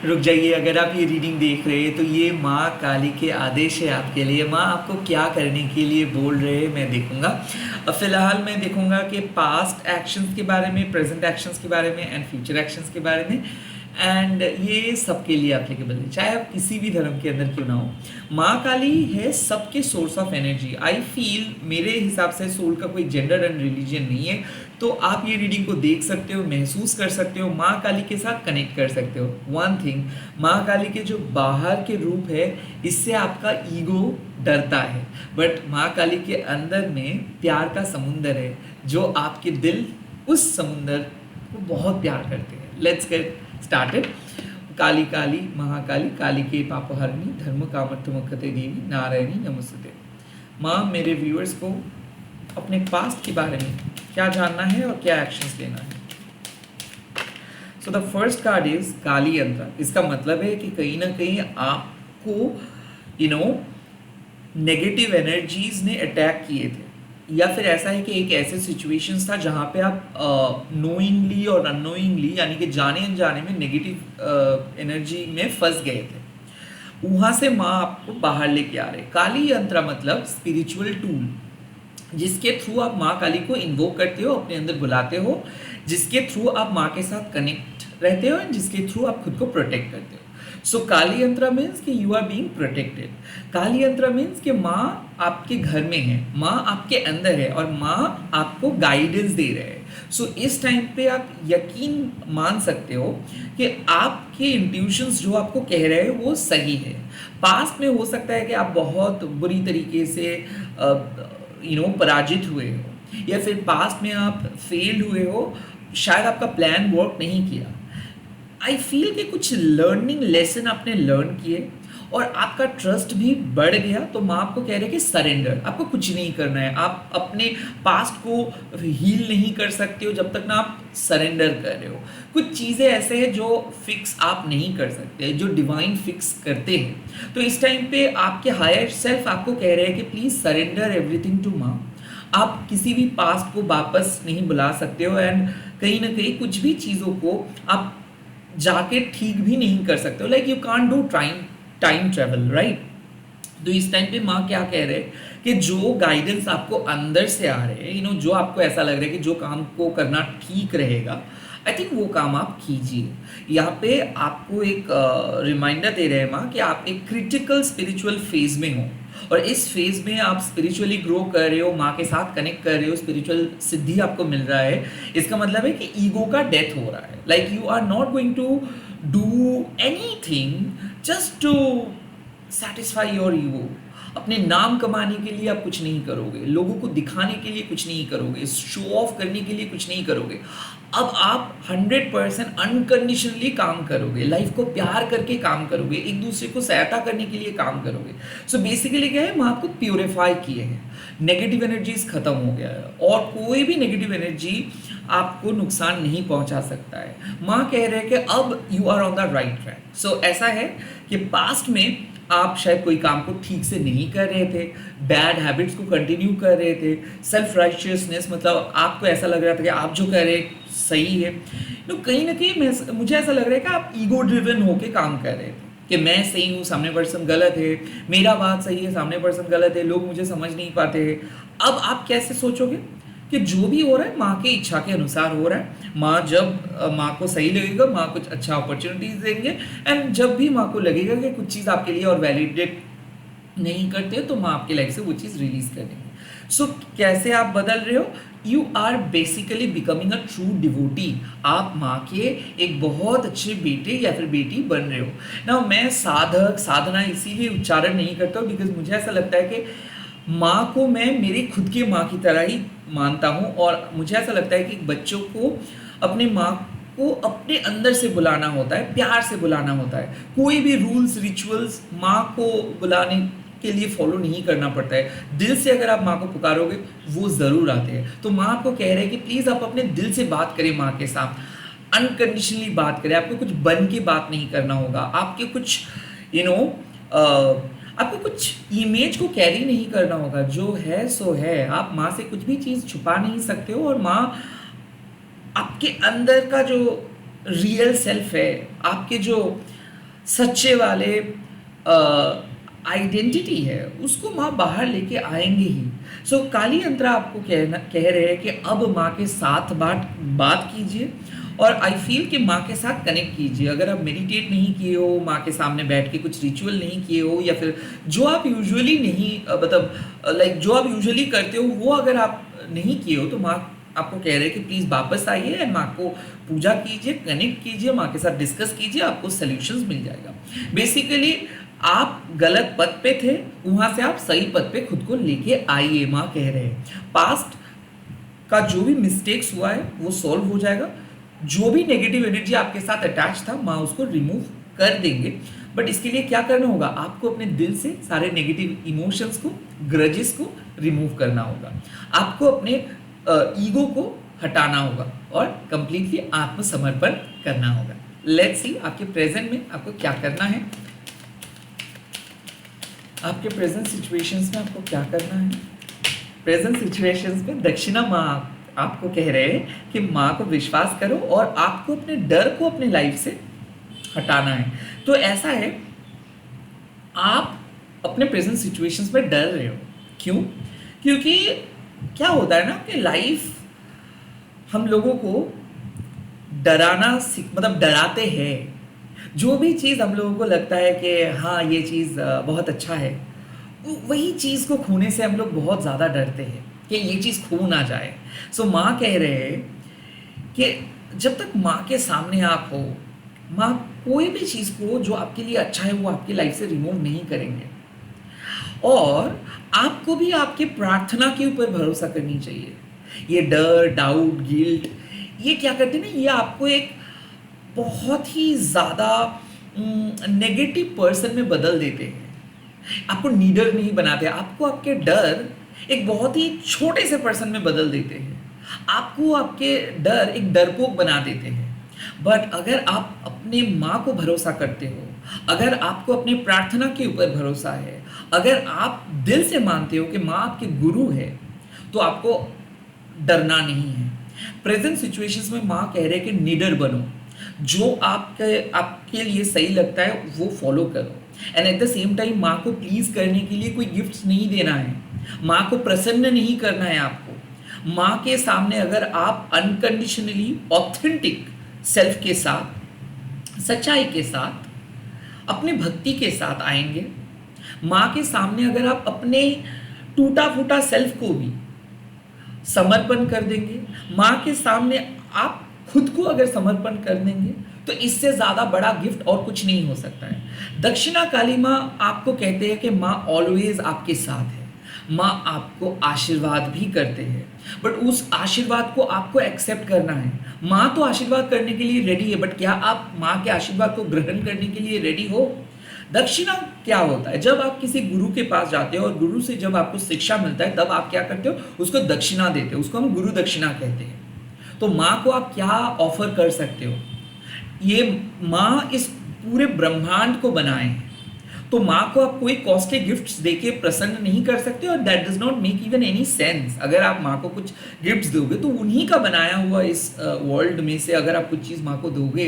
रुक जाइए, अगर आप ये रीडिंग देख रहे हैं तो ये माँ काली के आदेश है आपके लिए। माँ आपको क्या करने के लिए बोल रहे हैं मैं देखूंगा। फिलहाल मैं देखूंगा कि पास्ट एक्शंस के बारे में, प्रेजेंट एक्शंस के बारे में एंड फ्यूचर एक्शंस के बारे में। एंड ये सबके लिए एप्लीकेबल है, चाहे आप किसी भी धर्म के अंदर क्यों ना हो। माँ काली है सबके source of energy. I feel मेरे हिसाब से सोल का कोई जेंडर एंड रिलीजन नहीं है। तो आप ये रीडिंग को देख सकते हो, महसूस कर सकते हो, माँ काली के साथ कनेक्ट कर सकते हो। वन थिंग, माँ काली के जो बाहर के रूप है इससे आपका ईगो डरता है, बट माँ काली के अंदर में प्यार का समुंदर है जो आपके दिल उस समुंदर को बहुत प्यार करते हैं। Let's get started. Kali Kali Mahakali Kali के पापहरणी धर्म कामर्थमुखते देवी नारायणी नमस्ते। माँ, मेरे व्यूअर्स को अपने पास्ट के बारे में क्या जानना है और क्या एक्शंस लेना है। So the first card is Kali yantra. इसका मतलब है कि कहीं ना कहीं आपको नेगेटिव एनर्जीज ने अटैक किए थे, या फिर ऐसा है कि एक ऐसे सिचुएशंस था जहाँ पे आप नोइंगली और अननोइंगली यानी कि जाने अनजाने में नेगेटिव एनर्जी में फंस गए थे। वहाँ से माँ आपको बाहर लेके आ रहे। काली यंत्र मतलब स्पिरिचुअल टूल, जिसके थ्रू आप माँ काली को इन्वोक करते हो, अपने अंदर बुलाते हो, जिसके थ्रू आप माँ के साथ कनेक्ट रहते हो, जिसके थ्रू आप खुद को प्रोटेक्ट करते हो। सो काली यंत्र मीन्स कि यू आर बीइंग प्रोटेक्टेड। काली यंत्र मीन्स कि माँ आपके घर में है, माँ आपके अंदर है और माँ आपको गाइडेंस दे रहे हैं। सो इस टाइम पे आप यकीन मान सकते हो कि आपके इंट्यूशंस जो आपको कह रहे हैं वो सही है। पास्ट में हो सकता है कि आप बहुत बुरी तरीके से पराजित हुए हो, या फिर पास्ट में आप फेल्ड हुए हो, शायद आपका प्लान वर्क नहीं किया। आई फील कि कुछ लर्निंग लेसन आपने लर्न किए और आपका ट्रस्ट भी बढ़ गया। तो माँ आपको कह रहे हैं कि सरेंडर, आपको कुछ नहीं करना है। आप अपने पास्ट को हील नहीं कर सकते हो जब तक ना आप सरेंडर कर रहे हो। कुछ चीज़ें ऐसे हैं जो फिक्स आप नहीं कर सकते, जो डिवाइन फिक्स करते हैं। तो इस टाइम पे आपके हायर सेल्फ आपको कह रहे हैं कि प्लीज़ सरेंडर एवरीथिंग टू माँ। आप किसी भी पास्ट को वापस नहीं बुला सकते हो, एंड कहीं ना कहीं कुछ भी चीज़ों को आप जाके ठीक भी नहीं कर सकते हो। Like you can't do time travel, right. तो इस टाइम पे माँ क्या कह रहे हैं कि जो गाइडेंस आपको अंदर से आ रहे हैं, जो आपको ऐसा लग रहा है कि जो काम को करना ठीक रहेगा, आई थिंक वो काम आप कीजिए। यहाँ पे आपको एक रिमाइंडर दे रहे हैं माँ कि आप एक क्रिटिकल स्पिरिचुअल फेज में हो, और इस फेज में आप स्पिरिचुअली ग्रो कर रहे हो, माँ के साथ कनेक्ट कर रहे हो, स्पिरिचुअल सिद्धि आपको मिल रहा है। इसका मतलब है कि ईगो का डेथ हो रहा है। Like you are not going to do anything just to satisfy your ego. अपने नाम कमाने के लिए आप कुछ नहीं करोगे, लोगों को दिखाने के लिए कुछ नहीं करोगे, शो ऑफ करने के लिए कुछ नहीं करोगे। अब आप 100% अनकंडीशनली काम करोगे, लाइफ को प्यार करके काम करोगे, एक दूसरे को सहायता करने के लिए काम करोगे। सो बेसिकली क्या है, माँ आपको प्योरीफाई किए हैं, नेगेटिव एनर्जीज खत्म हो गया है और कोई भी नेगेटिव एनर्जी आपको नुकसान नहीं पहुंचा सकता है। माँ कह रहे हैं कि अब you are on the right track. So ऐसा है कि पास्ट में आप शायद कोई काम को ठीक से नहीं कर रहे थे, बैड हैबिट्स को कंटिन्यू कर रहे थे, सेल्फ राइचियसनेस, मतलब आपको ऐसा लग रहा था कि आप जो कर रहे हैं सही है। तो कहीं ना कहीं मुझे ऐसा लग रहा है कि आप ईगो ड्रिवन होके काम कर रहे थे कि मैं सही हूँ, सामने पर्सन गलत है, मेरा बात सही है, सामने पर्सन गलत है, लोग मुझे समझ नहीं पाते हैं। अब आप कैसे सोचोगे कि जो भी हो रहा है माँ की इच्छा के अनुसार हो रहा है। माँ जब माँ को सही लगेगा, माँ कुछ अच्छा अपॉर्चुनिटीज देंगे, एंड जब भी माँ को लगेगा कि कुछ चीज़ आपके लिए और वैलिडेट नहीं करते तो माँ आपकी लाइफ से वो चीज़ रिलीज कर देंगे। सो कैसे आप बदल रहे हो? You are basically becoming a true devotee. आप माँ के एक बहुत अच्छे बेटे या फिर बेटी बन रहे हो ना। मैं साधक साधना इसीलिए उच्चारण नहीं करता हूँ बिकॉज मुझे ऐसा लगता है कि माँ को मैं मेरी खुद की माँ की तरह ही मानता हूँ, और मुझे ऐसा लगता है कि बच्चों को अपनी माँ को अपने अंदर से बुलाना होता है, प्यार से बुलाना होता है। कोई भी रूल्स रिचुअल्स माँ को बुलाने के लिए फॉलो नहीं करना पड़ता है। दिल से अगर आप माँ को पुकारोगे वो ज़रूर आते हैं। तो माँ आपको कह रहे हैं कि प्लीज़ आप अपने दिल से बात करें माँ के साथ, अनकंडीशनली बात करें। आपको कुछ बन के बात नहीं करना होगा, आपके कुछ आपको कुछ इमेज को कैरी नहीं करना होगा। जो है सो है। आप माँ से कुछ भी चीज़ छुपा नहीं सकते हो, और माँ आपके अंदर का जो रियल सेल्फ है, आपके जो सच्चे वाले आइडेंटिटी है उसको माँ बाहर लेके आएंगे ही। सो काली यंत्र आपको कह रहे हैं कि अब माँ के साथ बात बात कीजिए और आई फील कि माँ के साथ कनेक्ट कीजिए। अगर आप मेडिटेट नहीं किए हो, माँ के सामने बैठ के कुछ रिचुअल नहीं किए हो, या फिर जो आप यूजुअली नहीं मतलब लाइक जो आप यूजुअली करते हो वो अगर आप नहीं किए हो, तो माँ आपको कह रहे हैं कि प्लीज़ वापस आइए एंड माँ को पूजा कीजिए, कनेक्ट कीजिए, माँ के साथ डिस्कस कीजिए, आपको सॉल्यूशंस मिल जाएगा। बेसिकली आप गलत पथ पे थे, वहाँ से आप सही पथ पे खुद को लेके आइए, माँ कह रहे हैं। पास्ट का जो भी मिस्टेक्स हुआ है वो सॉल्व हो जाएगा। जो भी नेगेटिव एनर्जी आपके साथ अटैच था, माँ उसको रिमूव कर देंगे। बट इसके लिए क्या करना होगा, आपको अपने दिल से सारे नेगेटिव इमोशंस को, ग्रजेस को रिमूव करना होगा। आपको अपने ईगो को हटाना होगा और कंप्लीटली आत्मसमर्पण करना होगा। लेट्स सी आपके प्रेजेंट में आपको क्या करना है। आपके प्रेजेंट सिचुएशंस में आपको क्या करना है। प्रेजेंट सिचुएशंस में दक्षिणा माँ आपको कह रहे हैं कि माँ को विश्वास करो और आपको अपने डर को अपने लाइफ से हटाना है। तो ऐसा है, आप अपने प्रेजेंट सिचुएशंस में डर रहे हो, क्यों? क्योंकि क्या होता है ना कि लाइफ हम लोगों को डराना मतलब डराते हैं। जो भी चीज़ हम लोगों को लगता है कि हाँ ये चीज़ बहुत अच्छा है, वही चीज़ को खोने से हम लोग बहुत ज़्यादा डरते हैं कि ये चीज़ खो ना जाए। सो माँ कह रहे हैं कि जब तक माँ के सामने आप हो, माँ कोई भी चीज़ को जो आपके लिए अच्छा है वो आपकी लाइफ से रिमूव नहीं करेंगे। और आपको भी आपके प्रार्थना के ऊपर भरोसा करनी चाहिए। ये डर, डाउट, गिल्ट, ये क्या करते हैं ना, ये आपको एक बहुत ही ज़्यादा नेगेटिव पर्सन में बदल देते हैं। आपको नीडर नहीं बनाते, आपको आपके डर एक बहुत ही छोटे से पर्सन में बदल देते हैं। आपको आपके डर एक डरपोक बना देते हैं। बट अगर आप अपने माँ को भरोसा करते हो, अगर आपको अपने प्रार्थना के ऊपर भरोसा है, अगर आप दिल से मानते हो कि माँ आपके गुरु है, तो आपको डरना नहीं है। प्रेजेंट सिचुएशंस में माँ कह रहे हैं कि निडर बनो, जो आपके लिए सही लगता है वो फॉलो करो। And at the same time माँ को प्लीज करने के लिए कोई गिफ्ट्स नहीं देना है, माँ को प्रसन्न नहीं करना है आपको। माँ के सामने अगर आप अनकंडीशनली ऑथेंटिक सेल्फ के साथ, सच्चाई के साथ, अपने भक्ति के साथ आएंगे, माँ के सामने अगर आप अपने टूटा फूटा सेल्फ को भी समर्पण कर देंगे, माँ के सामने आप खुद को अगर समर्पण कर देंगे, तो इससे ज़्यादा बड़ा गिफ्ट और कुछ नहीं हो सकता है। दक्षिणा काली माँ आपको कहते हैं कि माँ ऑलवेज आपके साथ है, माँ आपको आशीर्वाद भी करते हैं, बट उस आशीर्वाद को आपको एक्सेप्ट करना है। माँ तो आशीर्वाद करने के लिए रेडी है, बट क्या आप माँ के आशीर्वाद को ग्रहण करने के लिए रेडी हो? दक्षिणा क्या होता है? जब आप किसी गुरु के पास जाते हो और गुरु से जब आपको शिक्षा मिलता है, तब आप क्या करते हो? उसको दक्षिणा देते हो, उसको हम गुरु दक्षिणा कहते हैं। तो माँ को आप क्या ऑफर कर सकते हो? ये माँ इस पूरे ब्रह्मांड को बनाए हैं, तो माँ को आप कोई कॉस्टली गिफ्ट्स देके प्रसन्न नहीं कर सकते, और that does not make even any sense. अगर आप माँ को कुछ गिफ्ट्स दोगे तो उन्हीं का बनाया हुआ इस वर्ल्ड में से अगर आप कुछ चीज़ माँ को दोगे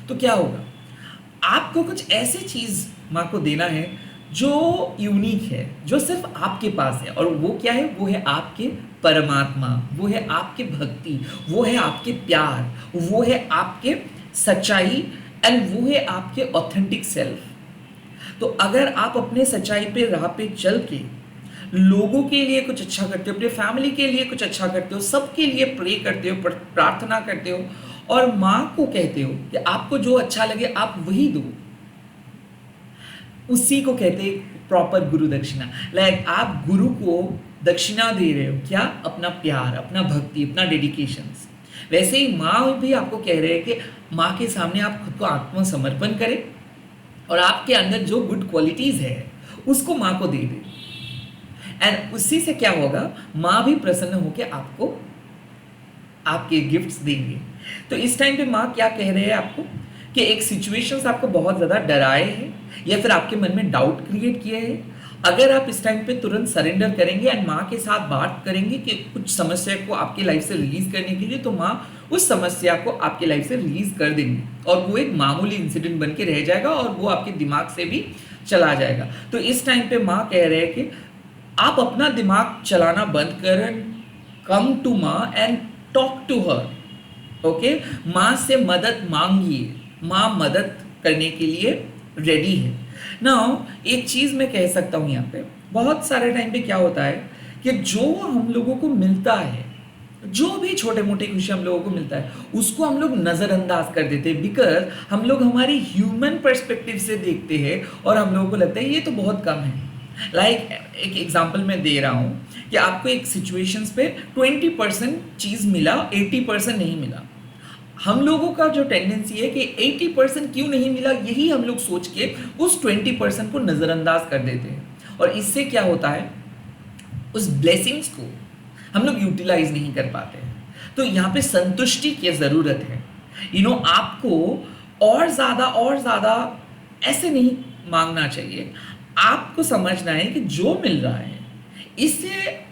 तो क्या होगा? आपको कुछ ऐसी चीज़ माँ को देना है जो यूनिक है, जो सिर्फ आपके पास है। और वो क्या है? वो है आपके परमात्मा, वो है आपके भक्ति, वो है आपके प्यार, वो है आपके सच्चाई, एंड वो है आपके ऑथेंटिक सेल्फ। तो अगर आप अपने सच्चाई पे राह पे चल के लोगों के लिए कुछ अच्छा करते हो, अपने फैमिली के लिए कुछ अच्छा करते हो, सबके लिए प्रे करते हो, प्रार्थना करते हो, और माँ को कहते हो कि आपको जो अच्छा लगे आप वही दो, उसी को कहते हैं प्रॉपर गुरु दक्षिणा। लाइक आप गुरु को दक्षिणा दे रहे हो, क्या? अपना प्यार, अपना भक्ति, अपना डेडिकेशंस। वैसे ही माँ भी आपको कह रहे हैं कि माँ के सामने आप खुद को आत्मसमर्पण करें और आपके अंदर जो गुड क्वालिटीज़ है उसको माँ को दे दें, एंड उसी से क्या होगा? माँ भी प्रसन्न होकर आपको आपके गिफ्ट्स देंगे। तो इस टाइम पे माँ क्या कह रहे हैं आपको कि एक सिचुएशंस आपको बहुत ज़्यादा डराए हैं या फिर आपके मन में डाउट क्रिएट किए हैं, अगर आप इस टाइम पे तुरंत सरेंडर करेंगे एंड माँ के साथ बात करेंगे कि कुछ समस्या को आपकी लाइफ से रिलीज करने के लिए, तो माँ उस समस्या को आपकी लाइफ से रिलीज कर देंगे और वो एक मामूली इंसिडेंट बन के रह जाएगा और वो आपके दिमाग से भी चला जाएगा। तो इस टाइम पे माँ कह रहे हैं कि आप अपना दिमाग चलाना बंद करें, कम टू माँ and talk to her. Okay, माँ से मदद मांगिए, माँ मदद करने के लिए रेडी है। नाउ एक चीज़ मैं कह सकता हूँ यहाँ पे, बहुत सारे टाइम पे क्या होता है कि जो हम लोगों को मिलता है, जो भी छोटे मोटे खुशी हम लोगों को मिलता है, उसको हम लोग नज़रअंदाज कर देते हैं, बिकॉज हम लोग हमारी ह्यूमन पर्सपेक्टिव से देखते हैं और हम लोगों को लगता है ये तो बहुत कम है। एक एग्जांपल मैं दे रहा हूँ कि आपको एक सिचुएशंस पे 20% चीज़ मिला, 80% नहीं मिला। हम लोगों का जो टेंडेंसी है कि 80% क्यों नहीं मिला, यही हम लोग सोच के उस 20% को नज़रअंदाज कर देते हैं और इससे क्या होता है, उस ब्लेसिंग्स को हम लोग यूटिलाइज नहीं कर पाते हैं। तो यहाँ पे संतुष्टि की ज़रूरत है। आपको और ज़्यादा ऐसे नहीं मांगना चाहिए। आपको समझना है कि जो मिल रहा है इससे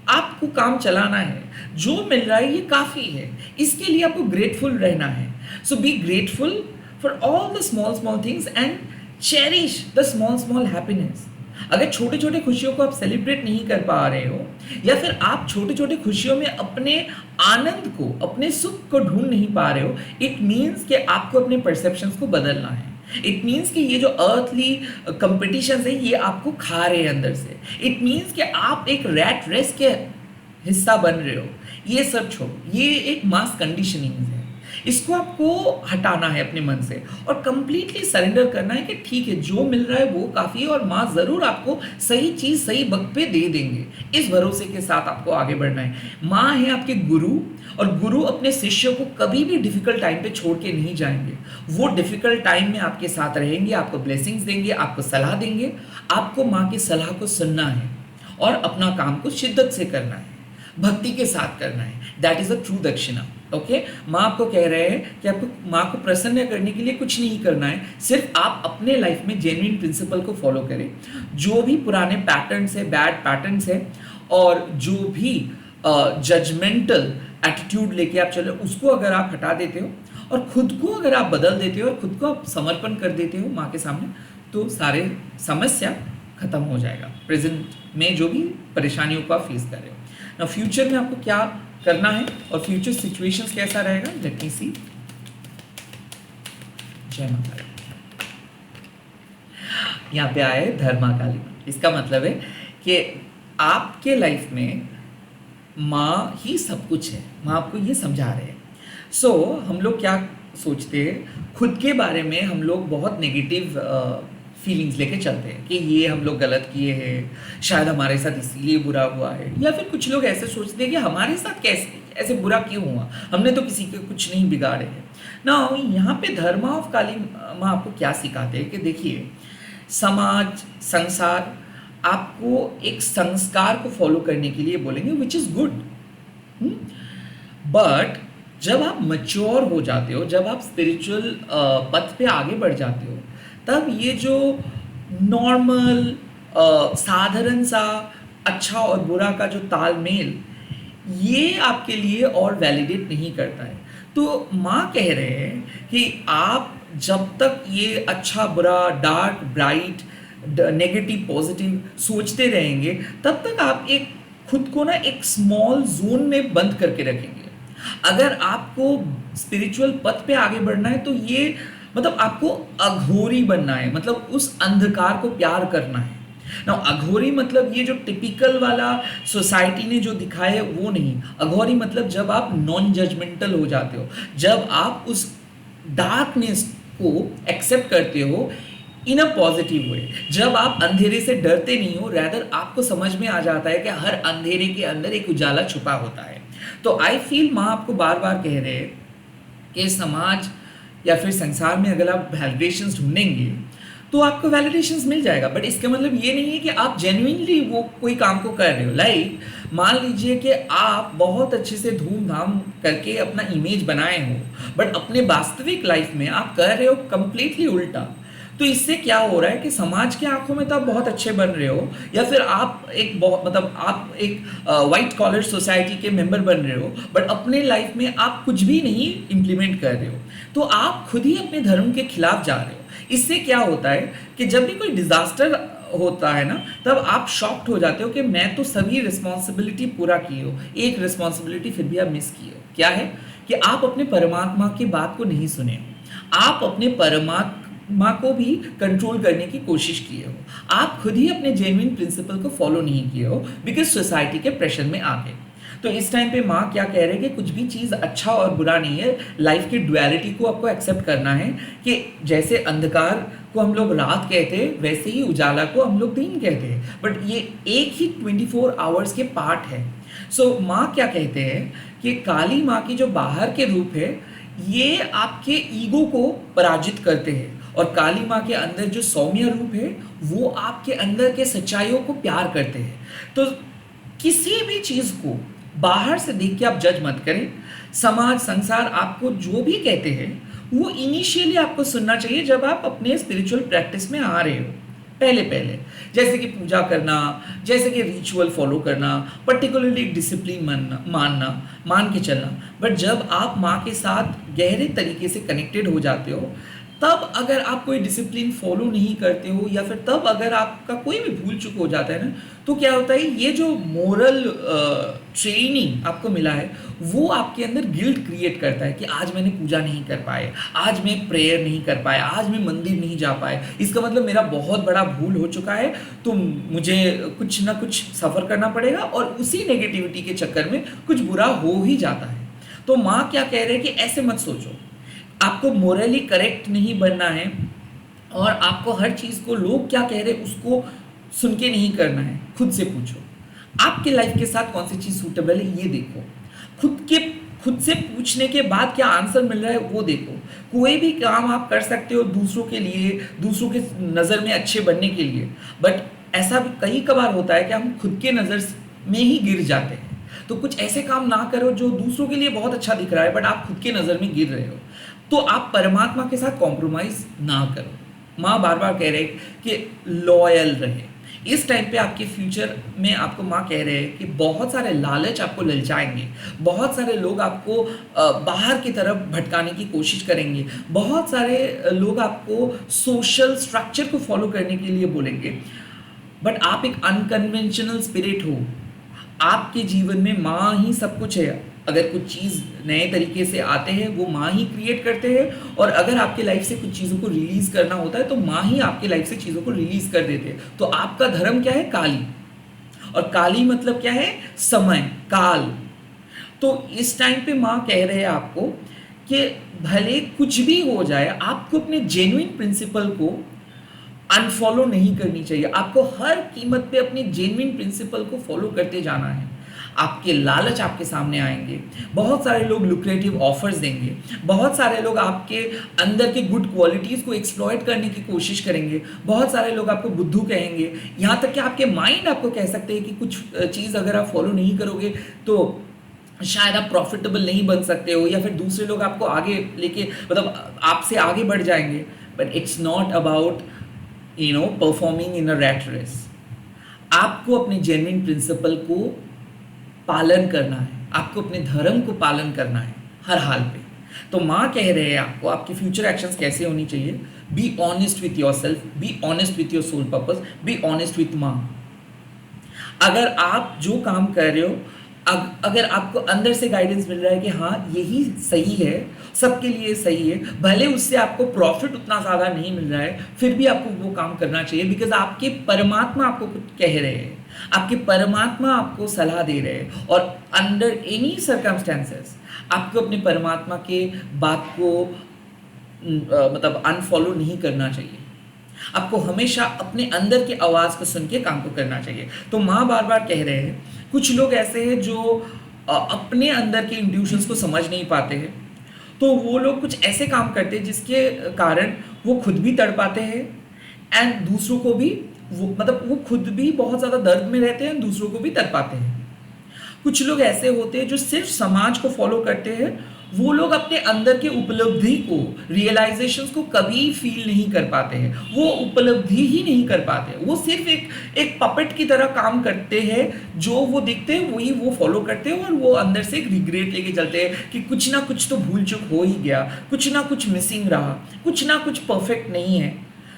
आपको काम चलाना है, जो मिल रहा है ये काफ़ी है, इसके लिए आपको ग्रेटफुल रहना है। So be grateful for all the small things and cherish the small happiness. अगर छोटे छोटे खुशियों को आप सेलिब्रेट नहीं कर पा रहे हो या फिर आप छोटे छोटे खुशियों में अपने आनंद को, अपने सुख को ढूंढ नहीं पा रहे हो, इट मीन्स कि आपको अपने परसेप्शंस को बदलना है। इट मीन्स कि ये जो अर्थली कंपटीशन है ये आपको खा रहे हैं अंदर से। इट मीन्स कि आप एक रैट रेस के हिस्सा बन रहे हो। ये सब छोड़ो, ये एक मास कंडीशनिंग है, इसको आपको हटाना है अपने मन से और कंप्लीटली सरेंडर करना है कि ठीक है, जो मिल रहा है वो काफ़ी है और माँ ज़रूर आपको सही चीज़ सही वक्त पे दे देंगे। इस भरोसे के साथ आपको आगे बढ़ना है। माँ है आपके गुरु और गुरु अपने शिष्यों को कभी भी डिफिकल्ट टाइम पे छोड़ के नहीं जाएंगे। वो डिफिकल्ट टाइम में आपके साथ रहेंगे, आपको ब्लेसिंग्स देंगे, आपको सलाह देंगे। आपको माँ की सलाह को सुनना है और अपना काम को शिद्दत से करना है, भक्ति के साथ करना है। दैट इज़ अ ट्रू दक्षिणा। ओके, माँ आपको कह रहे हैं कि आपको माँ को प्रसन्न करने के लिए कुछ नहीं करना है, सिर्फ आप अपने लाइफ में जेन्युइन प्रिंसिपल को फॉलो करें। जो भी पुराने पैटर्न्स है, बैड पैटर्न्स है और जो भी जजमेंटल एटीट्यूड लेके आप चले, उसको अगर आप हटा देते हो और खुद को अगर आप बदल देते हो और खुद को आप समर्पण कर देते हो माँ के सामने, तो सारे समस्या खत्म हो जाएगा। प्रेजेंट में जो भी परेशानियों को आप फेस कर रहे हो ना, फ्यूचर में आपको क्या करना है और फ्यूचर सिचुएशंस कैसा रहेगा, लेट मी सी। जय माता काली। यहाँ पे आए धर्मा काली माँ। इसका मतलब है कि आपके लाइफ में माँ ही सब कुछ है। माँ आपको ये समझा रहे हैं। सो हम लोग क्या सोचते हैं, खुद के बारे में हम लोग बहुत नेगेटिव फीलिंग्स लेके चलते हैं कि ये हम लोग गलत किए हैं, शायद हमारे साथ इसीलिए बुरा हुआ है, या फिर कुछ लोग ऐसे सोचते हैं कि हमारे साथ कैसे ऐसे बुरा क्यों हुआ, हमने तो किसी के कुछ नहीं बिगाड़े हैं ना। यहाँ पे धर्मा ऑफ काली माँ आपको क्या सिखाते हैं कि देखिए, समाज संसार आपको एक संस्कार को फॉलो करने के लिए बोलेंगे, विच इज़ गुड, बट जब आप मैच्योर हो जाते हो, जब आप स्पिरिचुअल पथ पे आगे बढ़ जाते हो, तब ये जो नॉर्मल साधारण सा अच्छा और बुरा का जो तालमेल, ये आपके लिए और वैलिडेट नहीं करता है। तो माँ कह रहे हैं कि आप जब तक ये अच्छा बुरा, डार्क ब्राइट, नेगेटिव पॉजिटिव सोचते रहेंगे, तब तक आप एक खुद को ना एक स्मॉल जोन में बंद करके रखेंगे। अगर आपको स्पिरिचुअल पथ पे आगे बढ़ना है तो ये मतलब आपको अघोरी बनना है, मतलब उस अंधकार को प्यार करना है ना। अघोरी मतलब ये जो टिपिकल वाला सोसाइटी ने जो दिखाया है वो नहीं। अघोरी मतलब जब आप नॉन जजमेंटल हो जाते हो, जब आप उस डार्कनेस को एक्सेप्ट करते हो इन अ पॉजिटिव वे, जब आप अंधेरे से डरते नहीं हो, रैदर आपको समझ में आ जाता है कि हर अंधेरे के अंदर एक उजाला छुपा होता है। तो आई फील माँ आपको बार बार कह रहे हैं कि समाज या फिर संसार में अगर आप वैलिडेशंस ढूंढेंगे तो आपको वैलिडेशंस मिल जाएगा, बट इसका मतलब ये नहीं है कि आप जेन्युइनली वो कोई काम को कर रहे हो। लाइक मान लीजिए कि आप बहुत अच्छे से धूमधाम करके अपना इमेज बनाए हो, बट अपने वास्तविक लाइफ में आप कर रहे हो कंप्लीटली उल्टा। तो इससे क्या हो रहा है कि समाज की आंखों में तो आप बहुत अच्छे बन रहे हो, या फिर आप एक बहुत मतलब आप एक वाइट कॉलर सोसाइटी के मेंबर बन रहे हो, बट अपने लाइफ में आप कुछ भी नहीं इम्प्लीमेंट कर रहे हो, तो आप खुद ही अपने धर्म के खिलाफ जा रहे हो। इससे क्या होता है कि जब भी कोई डिजास्टर होता है ना, तब आप शॉक्ड हो जाते हो कि मैं तो सभी रिस्पॉन्सिबिलिटी पूरा किए हो, एक रिस्पॉन्सिबिलिटी फिर भी आप मिस किए हो। क्या है कि आप अपने परमात्मा की बात को नहीं सुने हो, आप अपने परमात्मा को भी कंट्रोल करने की कोशिश किए हो, आप खुद ही अपने जेन्युइन प्रिंसिपल को फॉलो नहीं किए हो बिकॉज सोसाइटी के प्रेशर में आ गए। तो इस टाइम पे माँ क्या कह रहे हैं कि कुछ भी चीज़ अच्छा और बुरा नहीं है, लाइफ की ड्युअलिटी को आपको एक्सेप्ट करना है कि जैसे अंधकार को हम लोग रात कहते हैं, वैसे ही उजाला को हम लोग दिन कहते हैं, बट ये एक ही 24 आवर्स के पार्ट है। सो माँ क्या कहते हैं कि काली माँ की जो बाहर के रूप है, ये आपके ईगो को पराजित करते हैं, और काली माँ के अंदर जो सौम्य रूप है, वो आपके अंदर के सच्चाइयों को प्यार करते हैं। तो किसी भी चीज़ को बाहर से देख के आप जज मत करें। समाज संसार आपको जो भी कहते हैं, वो इनिशियली आपको सुनना चाहिए जब आप अपने स्पिरिचुअल प्रैक्टिस में आ रहे हो, पहले पहले, जैसे कि पूजा करना, जैसे कि रिचुअल फॉलो करना, पर्टिकुलरली डिसिप्लिन मानना, मान के चलना। बट जब आप माँ के साथ गहरे तरीके से कनेक्टेड हो जाते हो, तब अगर आप कोई डिसिप्लिन फॉलो नहीं करते हो, या फिर तब अगर आपका कोई भी भूल चूक हो जाता है ना, तो क्या होता है, ये जो मोरल ट्रेनिंग आपको मिला है, वो आपके अंदर गिल्ट क्रिएट करता है कि आज मैंने पूजा नहीं कर पाए, आज मैं प्रेयर नहीं कर पाया, आज मैं मंदिर नहीं जा पाए, इसका मतलब मेरा बहुत बड़ा भूल हो चुका है, तो मुझे कुछ ना कुछ सफ़र करना पड़ेगा, और उसी नेगेटिविटी के चक्कर में कुछ बुरा हो ही जाता है। तो माँ क्या कह रहे हैं कि ऐसे मत सोचो, आपको मोरली करेक्ट नहीं बनना है, और आपको हर चीज़ को लोग क्या कह रहे हैं उसको सुन के नहीं करना है। खुद से पूछो आपके लाइफ के साथ कौन सी चीज़ सूटेबल है, ये देखो। खुद से पूछने के बाद क्या आंसर मिल रहा है वो देखो। कोई भी काम आप कर सकते हो दूसरों के लिए, दूसरों के नज़र में अच्छे बनने के लिए, बट ऐसा भी कई कबार होता है कि हम खुद के नज़र में ही गिर जाते हैं। तो कुछ ऐसे काम ना करो जो दूसरों के लिए बहुत अच्छा दिख रहा है, बट आप खुद के नज़र में गिर रहे हो। तो आप परमात्मा के साथ कॉम्प्रोमाइज़ ना करो। माँ बार बार कह रहे कि लॉयल रहे। इस टाइम पे आपके फ्यूचर में आपको माँ कह रहे हैं कि बहुत सारे लालच आपको ललचाएंगे, बहुत सारे लोग आपको बाहर की तरफ भटकाने की कोशिश करेंगे, बहुत सारे लोग आपको सोशल स्ट्रक्चर को फॉलो करने के लिए बोलेंगे, बट आप एक अनकन्वेंशनल स्पिरिट हो। आपके जीवन में माँ ही सब कुछ है। अगर कुछ चीज़ नए तरीके से आते हैं, वो माँ ही क्रिएट करते हैं, और अगर आपके लाइफ से कुछ चीज़ों को रिलीज़ करना होता है, तो माँ ही आपके लाइफ से चीज़ों को रिलीज़ कर देते हैं। तो आपका धर्म क्या है? काली। और काली मतलब क्या है? समय, काल। तो इस टाइम पे माँ कह रहे हैं आपको कि भले कुछ भी हो जाए, आपको अपने जेन्युइन प्रिंसिपल को अनफॉलो नहीं करनी चाहिए। आपको हर कीमत पे अपने जेन्युइन प्रिंसिपल को फॉलो करते जाना है। आपके लालच आपके सामने आएंगे, बहुत सारे लोग लुक्रेटिव ऑफर्स देंगे, बहुत सारे लोग आपके अंदर के गुड क्वालिटीज़ को एक्सप्लॉइट करने की कोशिश करेंगे, बहुत सारे लोग आपको बुद्धू कहेंगे, यहाँ तक कि आपके माइंड आपको कह सकते हैं कि कुछ चीज़ अगर आप फॉलो नहीं करोगे तो शायद आप प्रॉफिटेबल नहीं बन सकते हो, या फिर दूसरे लोग आपको आगे लेके मतलब आपसे आगे बढ़ जाएंगे। But it's not about performing in a rat race. आपको अपने जेन्युइन प्रिंसिपल को पालन करना है, आपको अपने धर्म को पालन करना है हर हाल पे। तो माँ कह रहे हैं आपको आपकी फ्यूचर एक्शंस कैसे होनी चाहिए। Be honest with yourself, be honest with your soul purpose, be honest with माँ। अगर आप जो काम कर रहे हो, अगर आपको अंदर से गाइडेंस मिल रहा है कि हाँ यही सही है, सबके लिए सही है, भले उससे आपको प्रॉफिट उतना ज़्यादा नहीं मिल रहा है, फिर भी आपको वो काम करना चाहिए, बिकॉज आपके परमात्मा आपको कुछ कह रहे हैं, आपके परमात्मा आपको सलाह दे रहे हैं, और अंडर एनी सर्कमस्टेंसेस आपको अपने परमात्मा के बात को मतलब अनफॉलो नहीं करना चाहिए। आपको हमेशा अपने अंदर की आवाज़ को सुन के काम को करना चाहिए। तो माँ बार बार कह रहे हैं, कुछ लोग ऐसे हैं जो अपने अंदर के इंट्यूशंस को समझ नहीं पाते हैं, तो वो लोग कुछ ऐसे काम करते हैं जिसके कारण वो खुद भी तड़पाते हैं एंड दूसरों को भी वो खुद भी बहुत ज़्यादा दर्द में रहते हैं, दूसरों को भी तड़पाते हैं। कुछ लोग ऐसे होते हैं जो सिर्फ समाज को फॉलो करते हैं वो लोग अपने अंदर के उपलब्धि को, रियलाइजेशंस को कभी फील नहीं कर पाते हैं, वो उपलब्धि ही नहीं कर पाते, वो सिर्फ एक पपेट की तरह काम करते हैं, जो वो देखते हैं वही वो फॉलो करते हैं, और वो अंदर से एक रिग्रेट लेके चलते हैं कि कुछ ना कुछ तो भूल चूक हो ही गया, कुछ ना कुछ मिसिंग रहा, कुछ ना कुछ परफेक्ट नहीं है।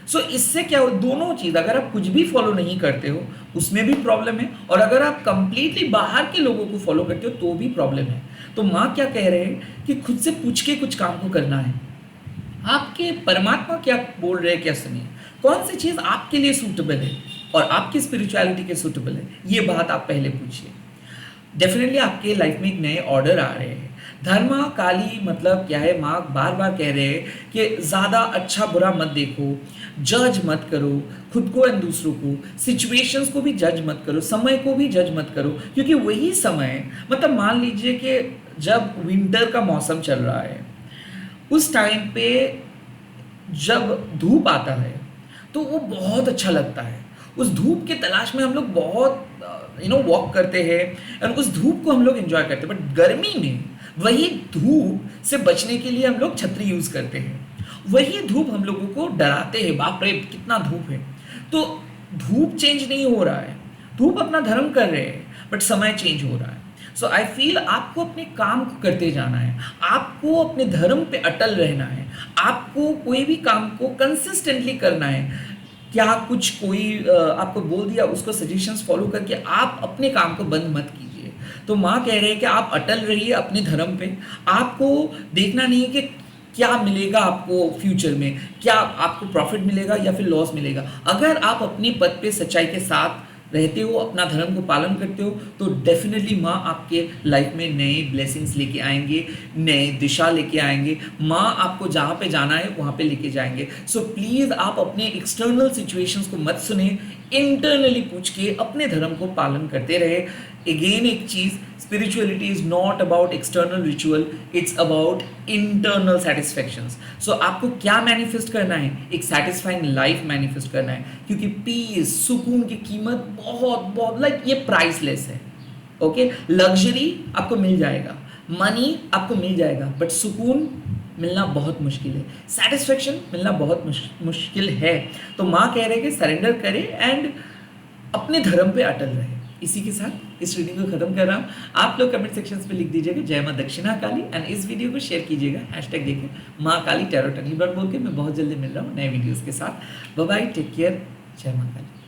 सो इससे क्या हो, दोनों चीज़, अगर आप कुछ भी फॉलो नहीं करते हो उसमें भी प्रॉब्लम है, और अगर आप कंप्लीटली बाहर के लोगों को फॉलो करते हो तो भी प्रॉब्लम है। तो माँ क्या कह रहे हैं कि खुद से पूछ के कुछ काम को करना है। आपके परमात्मा क्या बोल रहे हैं, क्या सुनिए, कौन सी चीज़ आपके लिए सूटेबल है और आपकी स्पिरिचुअलिटी के सूटेबल है, ये बात आप पहले पूछिए। डेफिनेटली आपके लाइफ में एक नए ऑर्डर आ रहे हैं। धर्मा काली मतलब क्या है, माँ बार बार कह रहे हैं कि ज़्यादा अच्छा बुरा मत देखो, जज मत करो खुद को एंड दूसरों को, सिचुएशंस को भी जज मत करो, समय को भी जज मत करो, क्योंकि वही समय, मतलब मान लीजिए कि जब विंटर का मौसम चल रहा है, उस टाइम पे जब धूप आता है तो वो बहुत अच्छा लगता है। उस धूप के तलाश में हम लोग बहुत वॉक करते हैं और उस धूप को हम लोग एंजॉय करते हैं। बट गर्मी में वही धूप से बचने के लिए हम लोग छतरी यूज़ करते हैं, वही धूप हम लोगों को डराते हैं, बाप रे कितना धूप है। तो धूप चेंज नहीं हो रहा है, धूप अपना धर्म कर रहे हैं, बट समय चेंज हो रहा है। सो आई फील आपको अपने काम को करते जाना है, आपको अपने धर्म पे अटल रहना है, आपको कोई भी काम को कंसिस्टेंटली करना है। क्या कुछ कोई आपको बोल दिया उसको सजेशंस फॉलो करके आप अपने काम को बंद मत कीजिए। तो माँ कह रहे हैं कि आप अटल रहिए अपने धर्म पे। आपको देखना नहीं है कि क्या मिलेगा आपको फ्यूचर में, क्या आपको प्रॉफिट मिलेगा या फिर लॉस मिलेगा। अगर आप अपने पद पे सच्चाई के साथ रहते हो, अपना धर्म को पालन करते हो, तो डेफिनेटली माँ आपके लाइफ में नए ब्लेसिंग्स लेके आएंगे, नए दिशा लेके आएंगे। माँ आपको जहाँ पे जाना है वहाँ पे लेके जाएंगे। सो प्लीज़ आप अपने एक्सटर्नल सिचुएशंस को मत सुने, इंटरनली पूछ के अपने धर्म को पालन करते रहे। अगेन एक चीज़, spirituality is not about external ritual, it's about internal satisfactions. So आपको क्या मैनिफेस्ट करना है, एक सेटिस्फाइंग लाइफ मैनिफेस्ट करना है, क्योंकि पीस, सुकून की कीमत बहुत बहुत लाइक ये प्राइसलेस है। ओके, लग्जरी आपको मिल जाएगा, मनी आपको मिल जाएगा, बट सुकून मिलना बहुत मुश्किल है, सेटिस्फेक्शन मिलना बहुत मुश्किल है। तो माँ कह रहे हैं कि सरेंडर करें एंड अपने धर्म पे अटल रहे। इसी के साथ इस रीडिंग को खत्म कर रहा हूँ। आप लोग कमेंट सेक्शंस पे लिख दीजिएगा जय माँ दक्षिणा काली, एंड इस वीडियो को शेयर कीजिएगा हैशटैग देके माँ काली टैरो टनी बोल के। मैं बहुत जल्दी मिल रहा हूँ नए वीडियोस के साथ। बाय बाय, टेक केयर, जय माँ काली।